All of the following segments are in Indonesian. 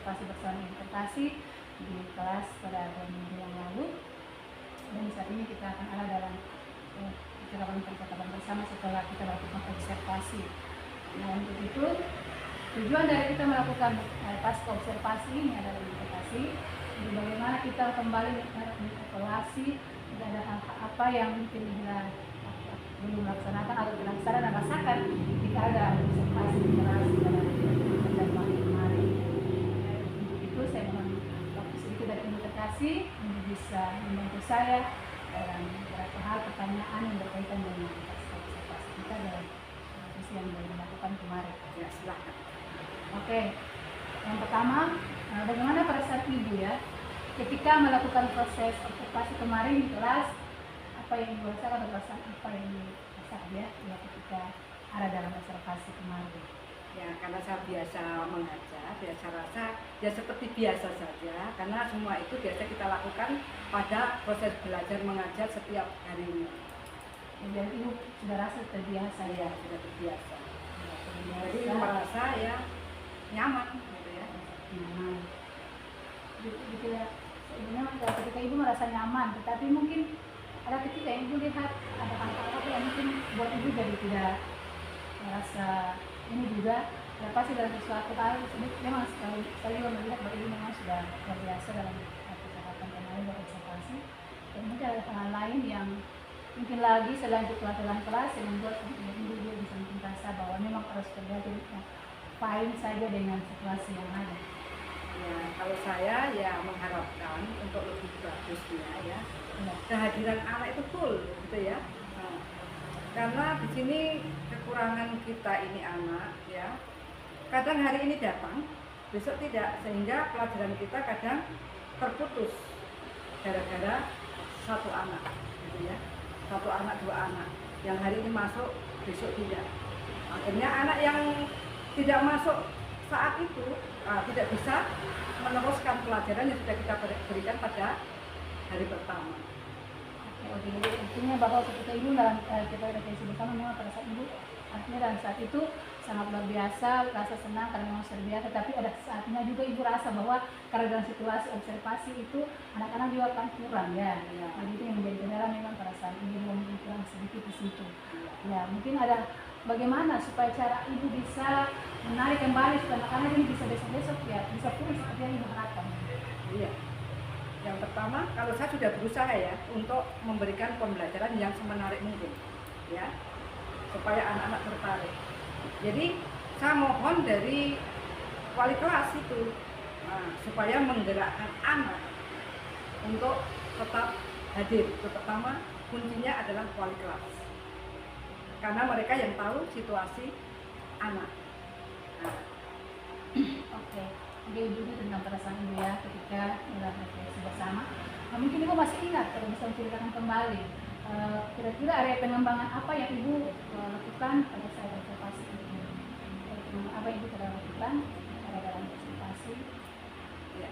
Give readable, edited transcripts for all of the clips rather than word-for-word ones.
observasi bersama interpretasi di kelas pada minggu yang lalu, dan saat ini kita akan ada dalam percakapan bersama setelah kita lakukan observasi. Nah, untuk itu tujuan dari kita melakukan pasca observasi ini adalah interpretasi. Jadi bagaimana kita kembali mengevaluasi dan ada hal apa yang mungkin kita belum melaksanakan atau dilaksanakan dan rasakan ketika ada observasi interaksi dalam pertemuan kemarin. Untuk itu saya mohon waktu sedikit dari interpretasi untuk bisa membantu saya dalam beberapa hal pertanyaan yang berkaitan dengan observasi kita dalam proses yang dilakukan kemarin. Ya, silakan. Oke, yang pertama, bagaimana perasaan ibu ya ketika melakukan proses observasi kemarin di kelas? Apa yang ibu rasakan atau perasaan apa yang dirasakan ya ketika ada dalam observasi kemarin? Ya, karena saya biasa mengajar, biasa rasa ya seperti biasa saja, karena semua itu biasa kita lakukan pada proses belajar mengajar setiap harinya. Dan ibu sudah rasa terbiasa ya? Sudah terbiasa. Jadi merasa ya nyaman gitu ya. Nyaman. Ketika ibu merasa nyaman, tetapi mungkin ada ketika ibu lihat ada hal-hal apa yang mungkin buat ibu jadi tidak merasa ini juga pasti dalam sesuatu hal ini memang saya juga melihat bahwa ibu memang sudah terbiasa dalam percakapan kemarin berobservasi, dan mungkin ada hal lain yang mungkin lagi selain pelajaran kelas yang membuat ibu juga bisa merasa bahwa memang harus terjadi fine saja dengan situasi yang ada. Ya, kalau saya ya mengharapkan untuk lebih bagusnya ya kehadiran anak itu full gitu ya. Nah, karena di sini kekurangan kita ini anak ya, kadang hari ini datang besok tidak, sehingga pelajaran kita kadang terputus gara-gara satu anak gitu ya, satu anak dua anak yang hari ini masuk besok tidak. Akhirnya anak yang tidak masuk saat itu tidak bisa meneruskan pelajaran yang sudah kita berikan pada hari pertama. Oke, jadi artinya bahwa ketika ibu dalam kita refleksi bersama memang pada saat ibu artinya dalam saat itu sangat luar biasa, rasa senang karena memang sudah biasa, tapi ada saatnya juga ibu rasa bahwa karena dalam situasi observasi itu anak-anak juga akan kurang ya. Jadi itu yang menjadi kendala memang pada saat ini mungkin kurang sedikit di situ. Ya, mungkin ada bagaimana supaya cara ibu bisa menarik kembali supaya anak-anak ini bisa besok-besok ya bisa pulih seperti yang ibu harapkan. Iya. Yang pertama, kalau saya sudah berusaha ya untuk memberikan pembelajaran yang semenarik mungkin, ya, supaya anak-anak tertarik. Jadi saya mohon dari wali kelas itu, supaya menggerakkan anak untuk tetap hadir. Pertama, kuncinya adalah wali kelas, karena mereka yang tahu situasi anak. Oke. Jadi ibu tentang perasaan ibu ya ketika dalam refleksi bersama. Mungkin ibu masih ingat kalau bisa menceritakan kembali kira-kira area pengembangan apa yang ibu lakukan pada saat observasi ini? Apa yang ibu telah lakukan pada dalam observasi? Ya.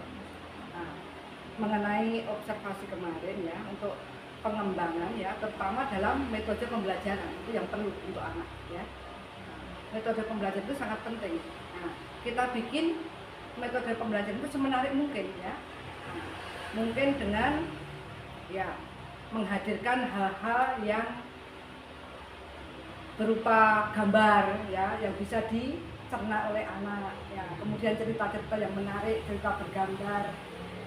Mengenai observasi kemarin ya, untuk pengembangan ya, terutama dalam metode pembelajaran itu yang perlu untuk anak ya. Metode pembelajaran itu sangat penting. Kita bikin metode pembelajaran itu semenarik mungkin ya, mungkin dengan ya menghadirkan hal-hal yang berupa gambar ya yang bisa dicerna oleh anak ya, kemudian cerita-cerita yang menarik, cerita bergambar,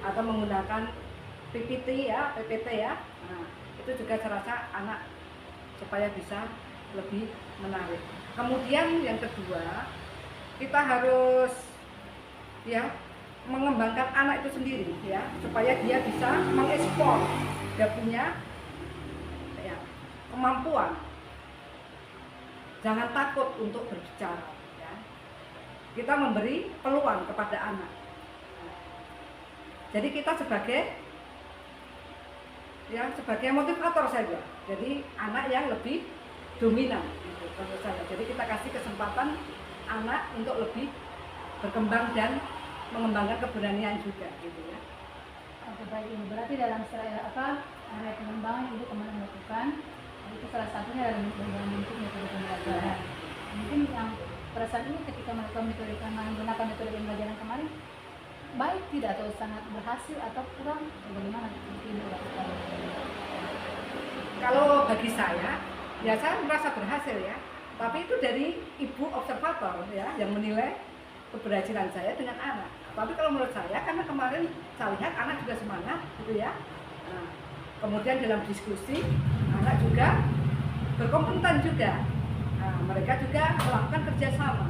atau menggunakan PPT ya, itu juga saya rasa anak supaya bisa lebih menarik. Kemudian yang kedua, kita harus ya mengembangkan anak itu sendiri ya, supaya dia bisa mengekspor dia punya ya kemampuan. Jangan takut untuk berbicara ya. Kita memberi peluang kepada anak. Jadi kita sebagai motivator saja. Jadi anak yang lebih dominan gitu, menurut saya. Jadi kita kasih kesempatan anak untuk lebih berkembang dan mengembangkan keberanian juga gitu ya. Oke, baik ibu. Berarti dalam area pengembangan ibu kemarin melakukan itu salah satunya adalah bentuk metode pembelajaran. Mungkin yang pada saat ini ketika melakukan metode menggunakan metode pembelajaran kemarin tidak atau sangat berhasil atau kurang? Bagaimana ini dilakukan? Kalau bagi saya, ya saya merasa berhasil ya. Tapi itu dari ibu observator ya yang menilai keberhasilan saya dengan anak. Tapi kalau menurut saya, karena kemarin saya lihat anak juga semangat gitu ya. Nah, kemudian dalam diskusi anak juga berkompeten juga. Nah, mereka juga melakukan kerjasama.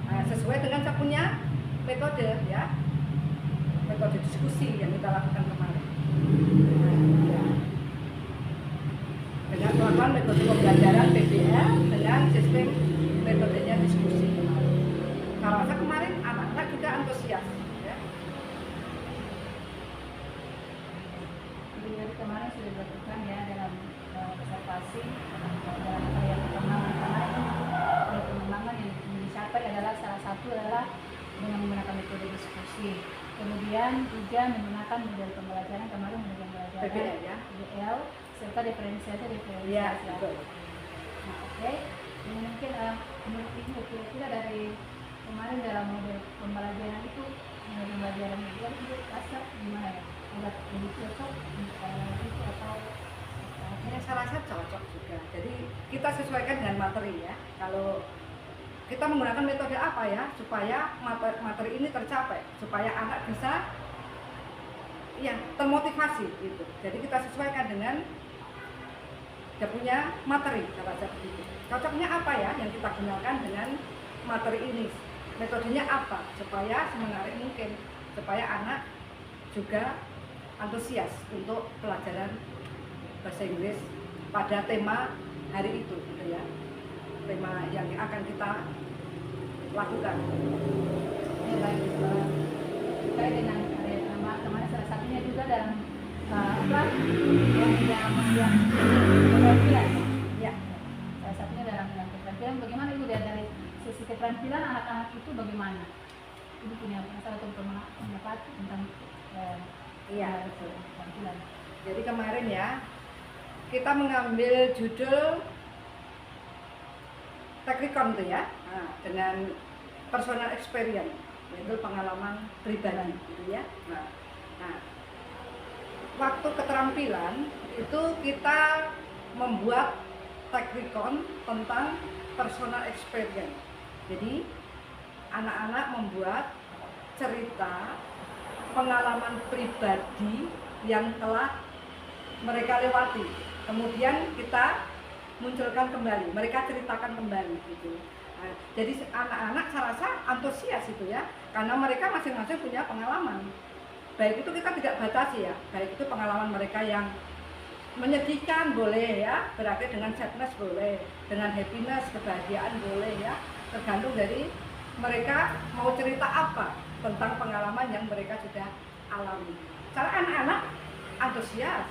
Nah, sesuai dengan saya punya metode ya, metode diskusi yang kita lakukan kemarin. Nah, ya. Dengan melakukan metode pembelajaran PBL dengan sistem metodenya diskusi kemarin. Kalau saya kemarin anak-anak juga antusias. Ya. Jadi kemarin sudah dilakukan ya dalam observasi dalam yang perkembangan kemarin pengembangan yang dicapai adalah salah satu adalah dengan menggunakan metode diskusi. Kemudian juga menggunakan model pembelajaran kemarin model pembelajaran PBL ya. PBL serta diferensiasi. Iya, betul. Nah, oke. Ini mungkin menurut Ibu kira-kira dari kemarin dalam model pembelajaran itu model pembelajaran itu Ibu rasa gimana ya? Agak lebih cocok itu atau Ya, saya rasa cocok juga. Jadi kita sesuaikan dengan materi ya. Kalau kita menggunakan metode apa ya supaya materi ini tercapai, supaya anak bisa ya termotivasi gitu. Jadi kita sesuaikan dengan dia punya materi, saya rasa begitu. Cocoknya apa ya yang kita gunakan dengan materi ini? Metodenya apa supaya semenarik mungkin, supaya anak juga antusias untuk pelajaran bahasa Inggris pada tema hari itu gitu ya. Tema yang akan kita lakukan. ya baik terkait dengan nama kemarin salah satunya juga dalam yang keterampilan Ya, salah satunya dalam keterampilan. Bagaimana Ibu dari sisi keterampilan anak-anak itu bagaimana? Ibu punya salah satu pendapat tentang iya betul. keterampilan. Jadi kemarin ya kita mengambil judul Tekrikon tuh ya, nah, dengan personal experience, yaitu pengalaman pribadi gitu ya. Nah, waktu keterampilan itu kita membuat Tekrikon tentang personal experience. Jadi anak-anak membuat cerita pengalaman pribadi yang telah mereka lewati. Kemudian kita munculkan kembali, mereka ceritakan kembali gitu. Nah, jadi anak-anak saya rasa antusias itu ya, karena mereka masing-masing punya pengalaman. Baik itu kita tidak batasi ya, baik itu pengalaman mereka yang menyedihkan boleh ya, berakhir dengan sadness boleh, dengan happiness, kebahagiaan boleh ya, tergantung dari mereka mau cerita apa tentang pengalaman yang mereka sudah alami. Cara anak-anak antusias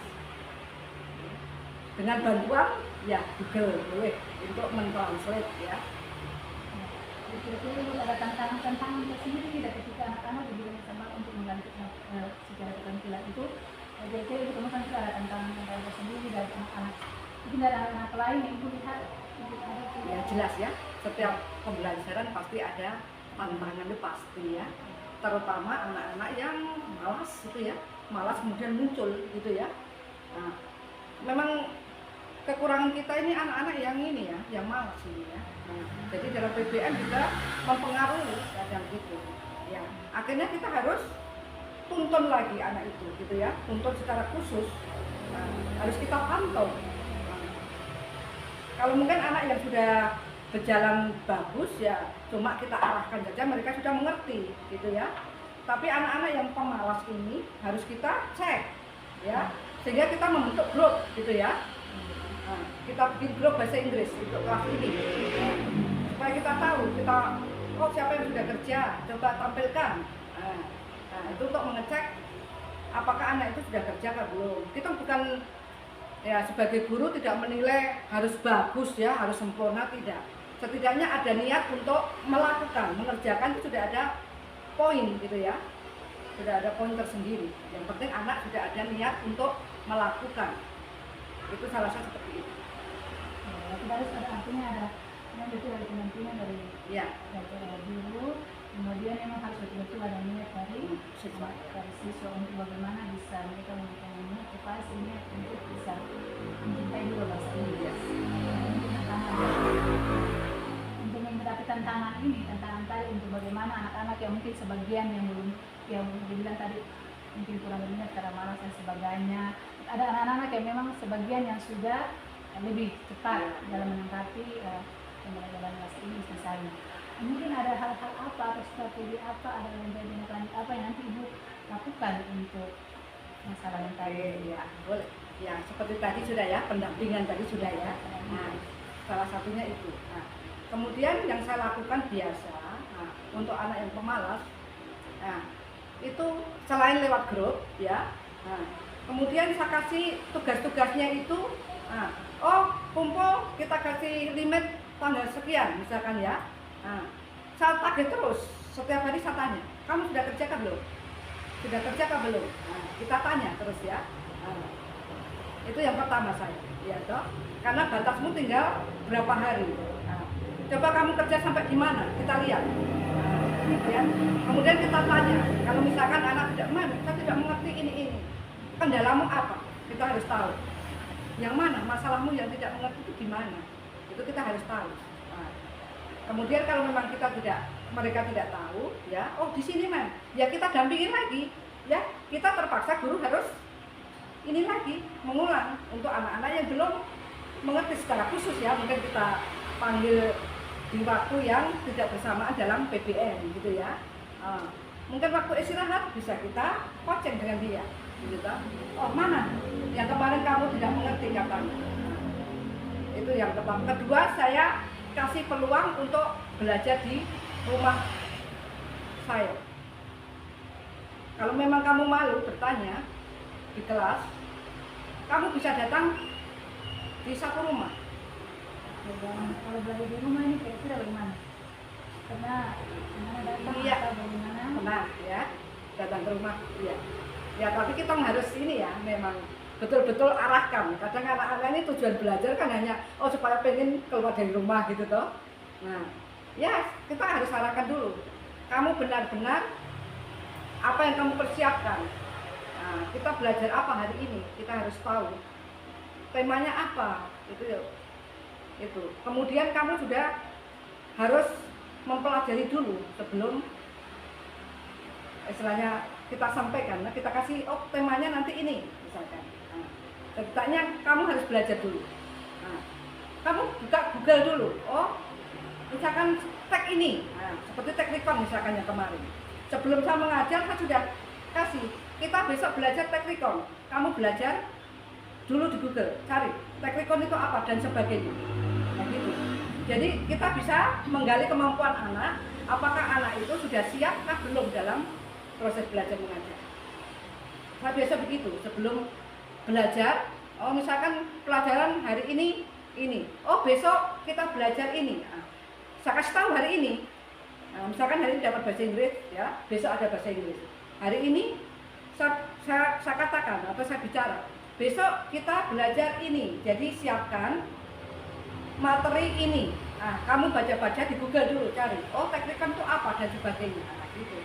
dengan bantuan ya Google boleh untuk mentranslate ya. Kira-kira Ibu ada tantangan tersendiri tidak ketika anak-anak diberi kesempatan untuk menggantikan secara keterampilan itu? Kira-kira Ibu temukan juga ada tantangan tersendiri dari anak-anak. Mungkin dari anak-anak lain yang Ibu lihat Ya jelas ya, setiap pembelajaran pasti ada tantangan itu pasti ya. Terutama anak-anak yang malas gitu ya, malas kemudian muncul gitu ya. Nah, memang kekurangan kita ini anak-anak yang ini ya, yang malas ini ya. Nah, jadi dalam PBN juga mempengaruhi kadang gitu. Ya, akhirnya kita harus tuntun lagi anak itu gitu ya, tuntun secara khusus. Nah, harus kita pantau. Nah, kalau mungkin anak yang sudah berjalan bagus ya, cuma kita arahkan saja mereka sudah mengerti gitu ya. Tapi anak-anak yang pemalas ini harus kita cek ya, sehingga kita membentuk grup gitu ya. Nah, kita bikin grup bahasa Inggris untuk kelas ini supaya kita tahu siapa yang sudah kerja, coba tampilkan. Nah, itu untuk mengecek apakah anak itu sudah kerja atau belum. Kita bukan ya sebagai guru tidak menilai harus bagus ya, harus sempurna, tidak. Setidaknya ada niat untuk melakukan, mengerjakan itu sudah ada poin gitu ya, sudah ada poin tersendiri. Yang penting anak sudah ada niat untuk melakukan. Itu salah satu seperti itu. Ya, kita harus ada artinya ada itu dari pendampingan dari Ya, guru, kemudian memang harus betul-betul ada niat dari Siswa. siswa untuk bagaimana bisa mereka memberikan motivasi niat untuk bisa mencintai juga bahasa Inggris. Untuk untuk menghadapi tantangan ini, tantangan tadi untuk bagaimana anak-anak yang mungkin sebagian yang belum, yang dibilang tadi mungkin kurang berminat karena malas dan sebagainya. Ada anak-anak yang memang sebagian yang sudah lebih cepat dalam menanggapi pembelajaran bahasa Inggris misalnya. Mungkin ada hal-hal apa atau strategi apa, ada lanjut apa yang nanti Ibu lakukan untuk masalah yang tadi? Ya, boleh. Ya, seperti tadi sudah ya, pendampingan tadi sudah ya. Nah, salah satunya itu. Nah, kemudian yang saya lakukan biasa, nah, untuk anak yang pemalas, nah, itu selain lewat grup ya, nah, kemudian saya kasih tugas-tugasnya itu, nah, oh kumpul kita kasih limit tanggal sekian misalkan ya. Nah, saya tagih terus, setiap hari saya tanya, kamu sudah kerja kah belum? Sudah kerja kah belum? Nah, kita tanya terus ya. Nah, itu yang pertama saya, ya toh, karena batasmu tinggal berapa hari. Nah, coba kamu kerja sampai di mana? Kita lihat. Nah, ya. Kemudian kita tanya, kalau misalkan anak tidak saya tidak mengerti ini, kendalamu apa? Kita harus tahu. Yang mana masalahmu yang tidak mengerti itu di mana? Itu kita harus tahu. Nah, kemudian kalau memang mereka tidak tahu, ya, oh di sini man, ya kita dampingin lagi, ya, kita terpaksa guru harus ini lagi mengulang untuk anak-anak yang belum mengerti secara khusus ya, mungkin kita panggil di waktu yang tidak bersamaan dalam PBN gitu ya. Mungkin waktu istirahat bisa kita coaching dengan dia, gitu. Oh mana yang kemarin kamu tidak mengerti katanya. Itu yang pertama. Kedua, saya kasih peluang untuk belajar di rumah saya. Kalau memang kamu malu bertanya di kelas, kamu bisa datang di satu rumah. Kalau belajar di rumah ini kira-kira bagaimana? Karena mana datang Iya. atau bagaimana? Nah, ya, datang ke rumah, ya. Ya, tapi kita harus ini ya, memang betul-betul arahkan. Kadang anak-anak ini tujuan belajar kan hanya supaya pengen keluar dari rumah gitu toh. Nah, ya kita harus arahkan dulu. Kamu benar-benar apa yang kamu persiapkan. Nah, kita belajar apa hari ini? Kita harus tahu temanya apa. Itu. Kemudian kamu sudah harus mempelajari dulu sebelum istilahnya kita sampaikan. Nah, kita kasih temanya nanti ini misalkan. Ceritanya kamu harus belajar dulu. Nah, kamu buka Google dulu. Oh, misalkan tag ini, seperti teknikon misalkan yang kemarin. Sebelum saya mengajar, saya sudah kasih. Kita besok belajar teknikon. Kamu belajar dulu di Google, cari teknikon itu apa dan sebagainya. Nah, gitu. Jadi kita bisa menggali kemampuan anak. Apakah anak itu sudah siap kah belum dalam proses belajar mengajar. Saya biasa begitu sebelum belajar, misalkan pelajaran hari ini, oh besok kita belajar ini. Saya kasih tahu hari ini, misalkan hari ini dapat bahasa Inggris, ya besok ada bahasa Inggris. Hari ini saya katakan atau saya bicara, besok kita belajar ini, jadi siapkan materi ini. Kamu baca-baca di Google dulu, cari, oh teknikon itu apa dan sebagainya. Gitu.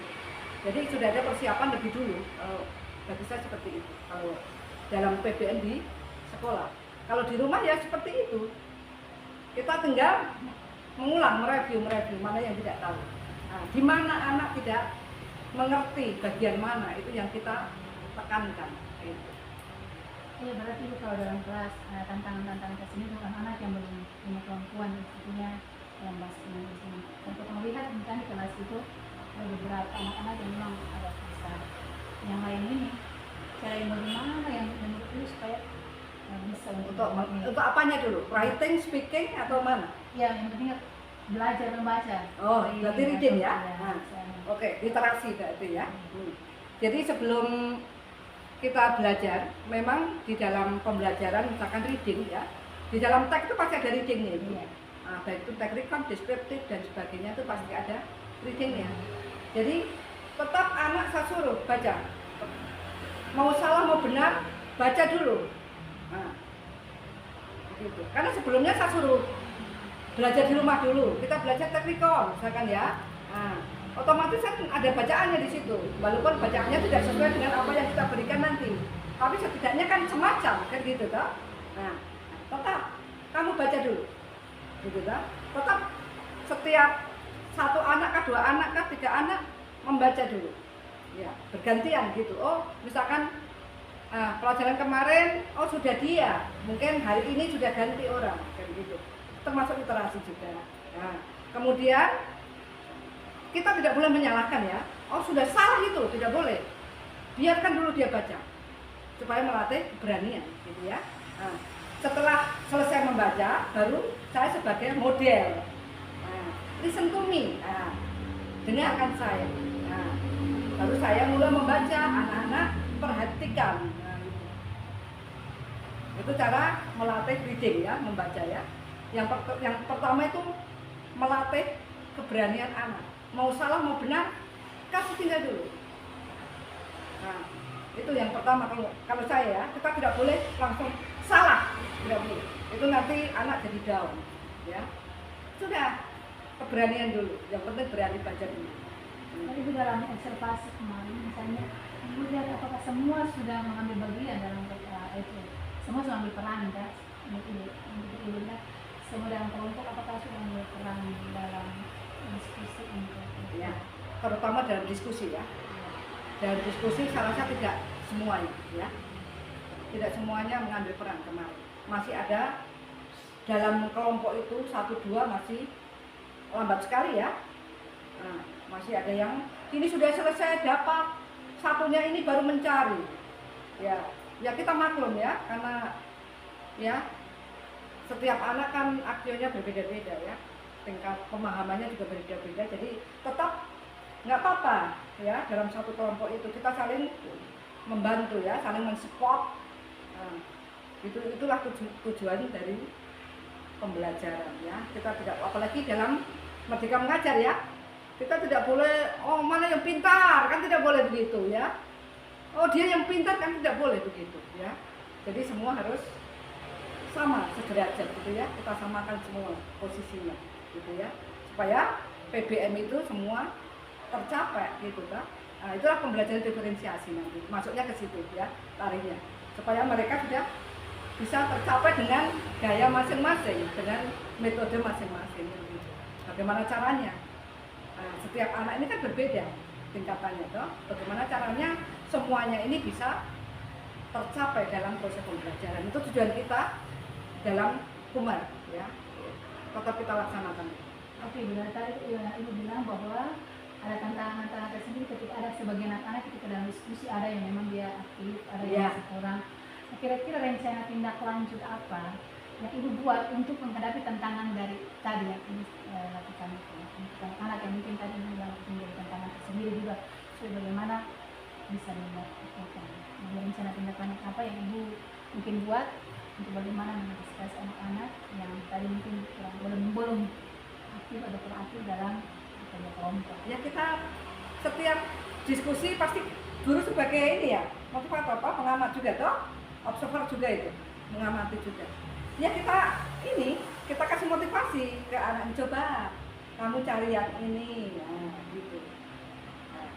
Jadi sudah ada persiapan lebih dulu. Bagi saya seperti itu. Kalau dalam PBN di sekolah, kalau di rumah ya seperti itu. Kita tinggal mengulang, mereview mana yang tidak tahu. Di mana anak tidak mengerti bagian mana itu yang kita tekankan. Gitu. Iya, berarti kalau dalam kelas tantangan-tantangan tersebut untuk anak-anak yang belum punya kemampuan sebetulnya dalam bahasa Inggris ini. Untuk melihat misalnya di kelas itu ada beberapa anak-anak yang memang agak besar. Yang lain ini cara yang bagaimana yang menurut itu supaya bisa untuk apanya dulu? Writing, speaking atau mana? Ya, yang penting belajar membaca. Oh, berarti reading ya? Oke, literasi berarti ya. Jadi sebelum kita belajar, memang di dalam pembelajaran misalkan reading ya, di dalam teks itu pasti ada readingnya itu. Baik itu teknikon, deskriptif dan sebagainya itu pasti ada readingnya. Jadi tetap anak saya suruh baca. Mau salah mau benar, baca dulu. Gitu. Karena sebelumnya saya suruh belajar di rumah dulu. Kita belajar teknikon, misalkan ya. otomatis kan ada bacaannya di situ. Walaupun bacaannya tidak sesuai dengan apa yang kita berikan nanti, tapi setidaknya kan semacam kan gitu toh. Nah, tetap kamu baca dulu, gitu toh. Tetap setiap satu anak kah, dua anak kah, tiga anak membaca dulu. Ya, bergantian gitu. Oh, misalkan pelajaran kemarin, oh sudah dia, mungkin hari ini sudah ganti orang, kan gitu. Termasuk literasi juga. Nah, kemudian kita tidak boleh menyalahkan ya. Oh sudah salah itu, tidak boleh. Biarkan dulu dia baca, supaya melatih keberanian, gitu ya. Nah, setelah selesai membaca, baru saya sebagai model. Nah, listen to me. Nah, dengarkan saya. Nah, baru saya mulai membaca, anak-anak perhatikan. Nah, gitu. Itu cara melatih reading ya, membaca ya. Yang pertama itu melatih keberanian anak. Mau salah mau benar, kasih tinggal dulu. Nah, itu yang pertama. Kalau saya ya, kita tidak boleh langsung salah, tidak boleh. Itu nanti anak jadi down, ya. Sudah, keberanian dulu. Yang penting berani baca dulu. Ibu dalam observasi kemarin, misalnya Ibu lihat apakah semua sudah mengambil bagian dalam itu, semua sudah ambil peran kan? Ibu lihat semua dalam kelompok apakah sudah ambil peran dalam diskusi untuk Ya, terutama dalam diskusi ya. Dalam diskusi saya rasa tidak semuanya ya. Tidak semuanya mengambil peran kemarin. Masih ada dalam kelompok itu 1-2 masih lambat sekali ya. Nah, masih ada yang ini sudah selesai dapat, satunya ini baru mencari. Ya kita maklum ya, karena ya setiap anak kan akhirnya berbeda-beda ya. Tingkat pemahamannya juga berbeda-beda, jadi tetap nggak apa-apa ya, dalam satu kelompok itu kita saling membantu ya, saling mensupport. Nah, itulah tujuan dari pembelajaran ya. Kita tidak, apalagi dalam Merdeka Mengajar ya, kita tidak boleh oh mana yang pintar, kan tidak boleh begitu ya. Oh dia yang pintar, kan tidak boleh begitu ya. Jadi semua harus sama sederajat gitu ya, kita samakan semua posisinya gitu ya, supaya PBM itu semua tercapai gitu kan. Nah, itulah pembelajaran diferensiasi nanti, masuknya ke situ ya, larinya, supaya mereka sudah bisa tercapai dengan gaya masing-masing, dengan metode masing-masing gitu. Bagaimana caranya? Nah, setiap anak ini kan berbeda tingkatannya toh. Bagaimana caranya semuanya ini bisa tercapai dalam proses pembelajaran. Itu tujuan kita dalam Kumar ya. Tetap kita laksanakan. Oke, benar tadi Ibu bilang bahwa ada tantangan-tantangan tersendiri ketika ada sebagian anak-anak ketika dalam diskusi, ada yang memang dia aktif, ada yang masih kurang. Nah, kira-kira rencana tindak lanjut apa yang Ibu buat untuk menghadapi tantangan dari tadi yang Ibu lakukan itu, untuk anak yang mungkin tadi bilang menjadi tantangan tersendiri juga, so bagaimana bisa dilakukan? Nah, rencana tindak lanjut apa yang Ibu mungkin buat untuk bagaimana mengantisipasi anak-anak yang tadi mungkin belum aktif atau aktif dalam kerja kelompok. Ya kita setiap diskusi pasti guru sebagai ini ya, motivator apa, pengamat juga toh, observer juga itu, mengamati juga. Ya kita kasih motivasi ke anak, coba kamu cari yang ini, nah, gitu. Nah,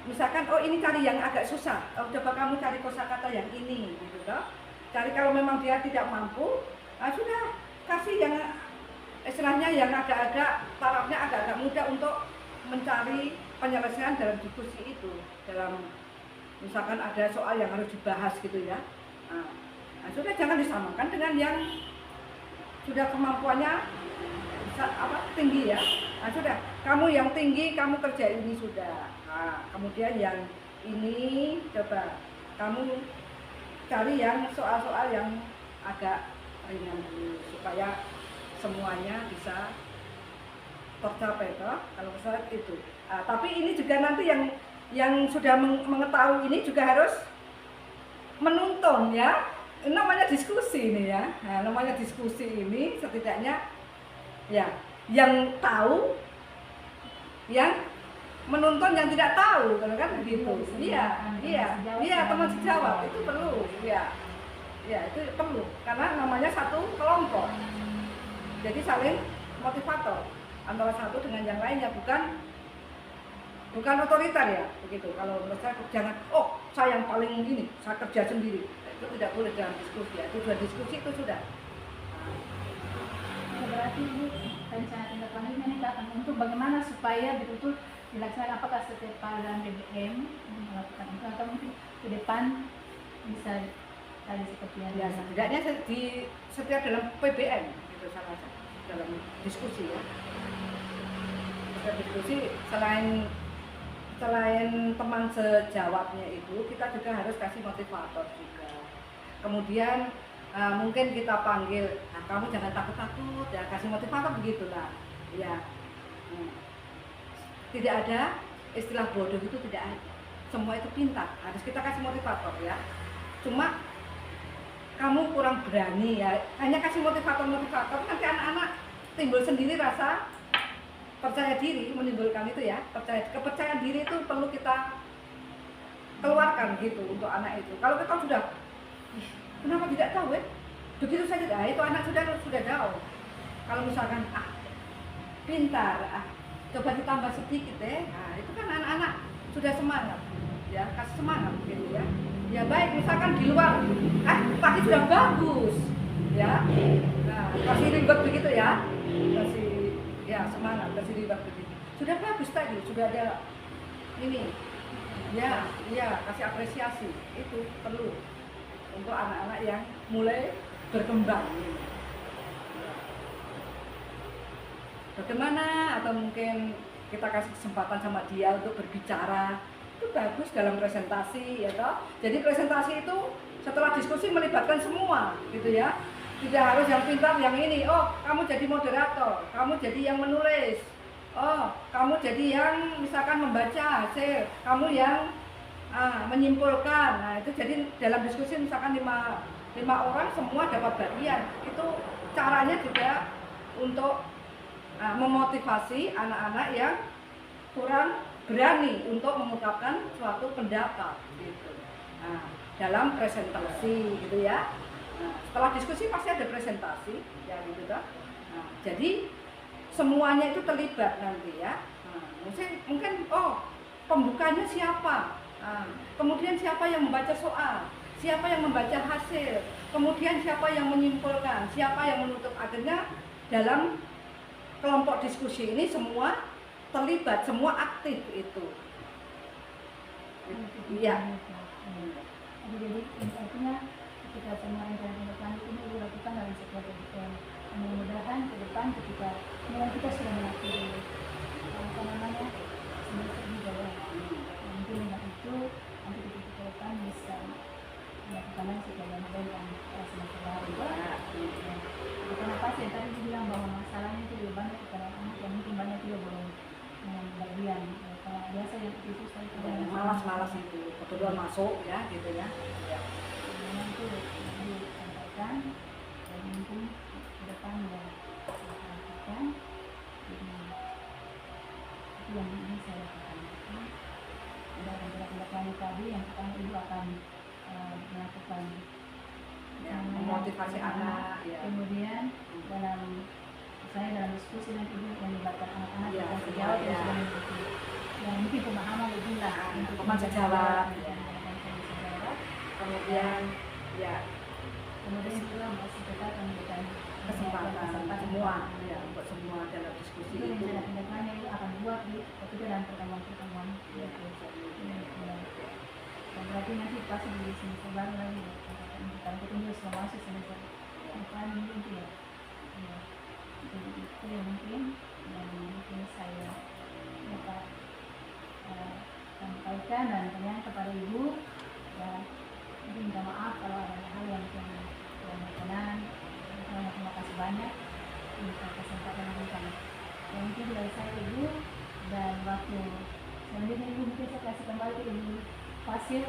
misalkan oh ini cari yang agak susah, oh, coba kamu cari kosakata yang ini, gitu toh. Cari kalau memang dia tidak mampu, nah sudah kasih yang istilahnya yang agak-agak tarafnya agak-agak mudah untuk mencari penyelesaian dalam diskusi itu. Dalam misalkan ada soal yang harus dibahas gitu ya. Nah sudah jangan disamakan dengan yang sudah kemampuannya tinggi ya. Nah sudah kamu yang tinggi kamu kerja ini sudah. Nah, kemudian yang ini coba kamu cari yang soal-soal yang agak ringan dulu supaya semuanya bisa tercapai toh, kalau misalnya itu. Tapi ini juga nanti yang sudah mengetahui ini juga harus menuntun ya. Ini namanya diskusi ini ya. Nah, namanya diskusi ini setidaknya ya yang tahu, yang menuntun yang tidak tahu, kan begitu. Iya, teman sejawat itu perlu, ya itu perlu, karena namanya satu kelompok. Jadi saling motivator antara satu dengan yang lainnya, bukan bukan otoriter ya begitu. Kalau menurut saya jangan saya yang paling ini, saya kerja sendiri, itu tidak boleh dalam diskusi ya. Tujuan diskusi itu sudah Berarti Ibu rencana tindak lanjutnya ini akan untuk bagaimana supaya betul-betul dilaksanakan, apakah setiap padan BBM melakukan itu atau mungkin ke depan bisa tadi seperti yang ya setidaknya di setiap dalam PBN itu salah satu dalam diskusi ya. Setiap diskusi selain teman sejawatnya itu kita juga harus kasih motivator juga. Kemudian mungkin kita panggil, kamu jangan takut-takut ya, kasih motivator begitulah ya. Tidak ada istilah bodoh, itu tidak ada, semua itu pintar, harus kita kasih motivator ya. Cuma kamu kurang berani ya, hanya kasih motivator nanti anak-anak timbul sendiri rasa percaya diri, menimbulkan itu ya, kepercayaan diri itu perlu kita keluarkan gitu untuk anak itu. Kalau kita sudah kenapa tidak tahu ya, begitu saja itu anak sudah tahu. Kalau misalkan pintar, coba ditambah sedikit itu kan anak-anak sudah semangat ya, kasih semangat gitu ya. Ya baik, misalkan di luar tadi sudah bagus ya, nah kasih ribet begitu ya, kasih ya semangat, kasih ribet begitu, sudah bagus tadi, sudah ada ini ya, kasih apresiasi, itu perlu untuk anak-anak yang mulai berkembang ini. Bagaimana, atau mungkin kita kasih kesempatan sama dia untuk berbicara, itu bagus dalam presentasi ya toh. Jadi presentasi itu setelah diskusi melibatkan semua gitu ya, tidak harus yang pintar yang ini, kamu jadi moderator, kamu jadi yang menulis, kamu jadi yang misalkan membaca hasil, kamu yang menyimpulkan. Nah itu jadi dalam diskusi misalkan lima orang semua dapat bagian, itu caranya juga untuk memotivasi anak-anak yang kurang berani untuk mengungkapkan suatu pendapat gitu. Nah, dalam presentasi gitu ya. Nah, setelah diskusi pasti ada presentasi ya gitu toh. Nah, jadi semuanya itu terlibat nanti ya. Nah, mungkin pembukanya siapa? Nah, kemudian siapa yang membaca soal? Siapa yang membaca hasil? Kemudian siapa yang menyimpulkan? Siapa yang menutup? Akhirnya dalam kelompok diskusi ini semua terlibat, semua aktif itu. Iya. Jadi artinya ketika semua rencana tindak lanjut ini dilakukan dalam sebuah kegiatan, mudah-mudahan ke depan ketika kita sudah mengakhiri semester juga ya, mungkin dengan itu nanti ketika ke depan bisa melakukan sebuah mudah-mudahan semester baru. Kenapa sih tadi dibilang bahwa masalahnya itu lebih banyak kepada anak yang mungkin banyak juga belum bagian, biasa yang itu saya malas itu kebetulan masuk ya gitu ya. Itu disampaikan dan mungkin ke depan ya lakukan. Itu yang ini saya lakukan. Ada tindak lanjut tadi yang akan ibu akan melakukan memotivasi anak ya. Kemudian dalam diskusi nanti ibu melibatkan anak-anak yang sejawat ya. Yang mungkin pemahaman lebih lah untuk teman sejawat ya. Kemudian itu masih kita akan memberikan kesempatan semua ya, untuk semua dalam diskusi itu itu. rencana tindakannya itu akan buat ketika dalam pertemuan ya. Dan berarti nanti pasti di semester baru lagi ya, kalau kita juga sudah masuk semester depan mungkin ya. Jadi itu yang mungkin saya dapat sampaikan dan bertanya kepada ibu dan mungkin minta maaf kalau ada hal yang berkenan. Terima kasih banyak untuk kesempatan yang diberikan. Yang mungkin dari saya ibu, dan waktu selanjutnya ibu mungkin saya kasih kembali ke ibu Fasil.